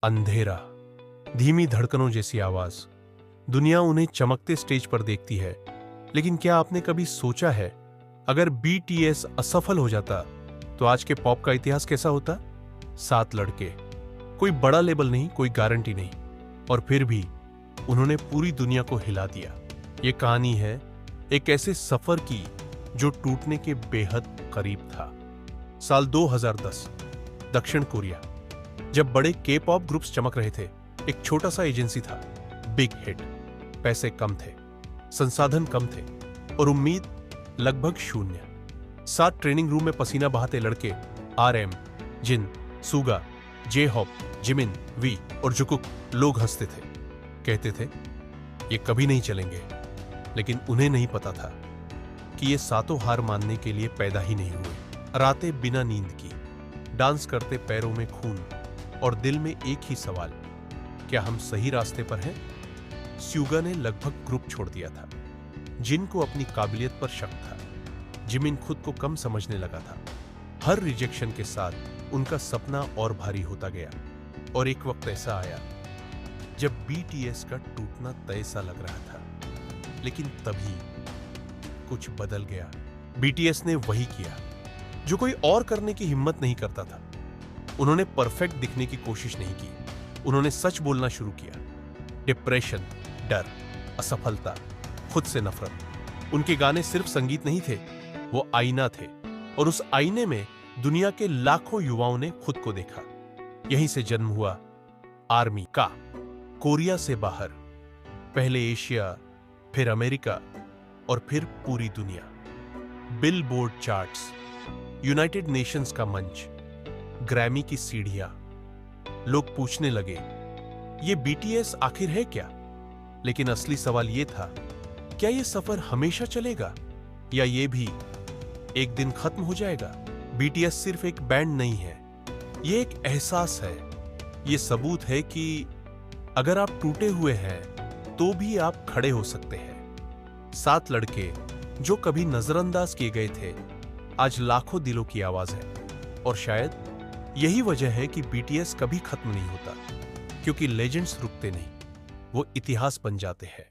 अंधेरा, धीमी धड़कनों जैसी आवाज। दुनिया उन्हें चमकते स्टेज पर देखती है, लेकिन क्या आपने कभी सोचा है अगर बीटीएस असफल हो जाता तो आज के पॉप का इतिहास कैसा होता? 7 लड़के, कोई बड़ा लेबल नहीं, कोई गारंटी नहीं, और फिर भी उन्होंने पूरी दुनिया को हिला दिया। यह कहानी है एक ऐसे सफर की जो टूटने के बेहद करीब था। साल 2010, दक्षिण कोरिया। जब बड़े के पॉप ग्रुप्स चमक रहे थे, एक छोटा सा एजेंसी था। बिग हिट, पैसे कम थे, संसाधन कम थे और उम्मीद लगभग शून्य। 7 ट्रेनिंग रूम में पसीना बहाते लड़के, RM, Jin, Suga, J Hope, Jimin, V और जुकुक, लोग हंसते थे, कहते थे ये कभी नहीं चलेंगे। लेकिन उन्हें नहीं पता था कि ये सातों हार मानने के लिए पैदा ही नहीं हुए। रातें बिना नींद की, डांस करते पैरों में खून और दिल में एक ही सवाल, क्या हम सही रास्ते पर हैं? स्यूगा ने लगभग ग्रुप छोड़ दिया था। जिन को अपनी काबिलियत पर शक था। जिमिन खुद को कम समझने लगा था। हर रिजेक्शन के साथ उनका सपना और भारी होता गया। और एक वक्त ऐसा आया जब बीटीएस का टूटना तय सा लग रहा था। लेकिन तभी कुछ बदल गया। बीटीएस ने वही किया जो कोई और करने की हिम्मत नहीं करता था। उन्होंने परफेक्ट दिखने की कोशिश नहीं की। उन्होंने सच बोलना शुरू किया। डिप्रेशन, डर, असफलता, खुद से नफरत। उनके गाने सिर्फ संगीत नहीं थे, वो आईना थे। और उस आईने में दुनिया के लाखों युवाओं ने खुद को देखा। यहीं से जन्म हुआ आर्मी का। कोरिया से बाहर, पहले एशिया, फिर अमेरिका और फिर पूरी दुनिया। बिलबोर्ड चार्ट्स, यूनाइटेड नेशंस का मंच, ग्रैमी की सीढ़ियां। लोग पूछने लगे, ये बीटीएस आखिर है क्या? लेकिन असली सवाल यह था, क्या यह सफर हमेशा चलेगा या यह भी एक दिन खत्म हो जाएगा? बीटीएस सिर्फ एक बैंड नहीं है, यह एक एहसास है। यह सबूत है कि अगर आप टूटे हुए हैं तो भी आप खड़े हो सकते हैं। 7 लड़के जो कभी नजरअंदाज किए गए थे, आज लाखों दिलों की आवाज है। और शायद यही वजह है कि बीटीएस कभी खत्म नहीं होता, क्योंकि लेजेंड्स रुकते नहीं, वो इतिहास बन जाते हैं।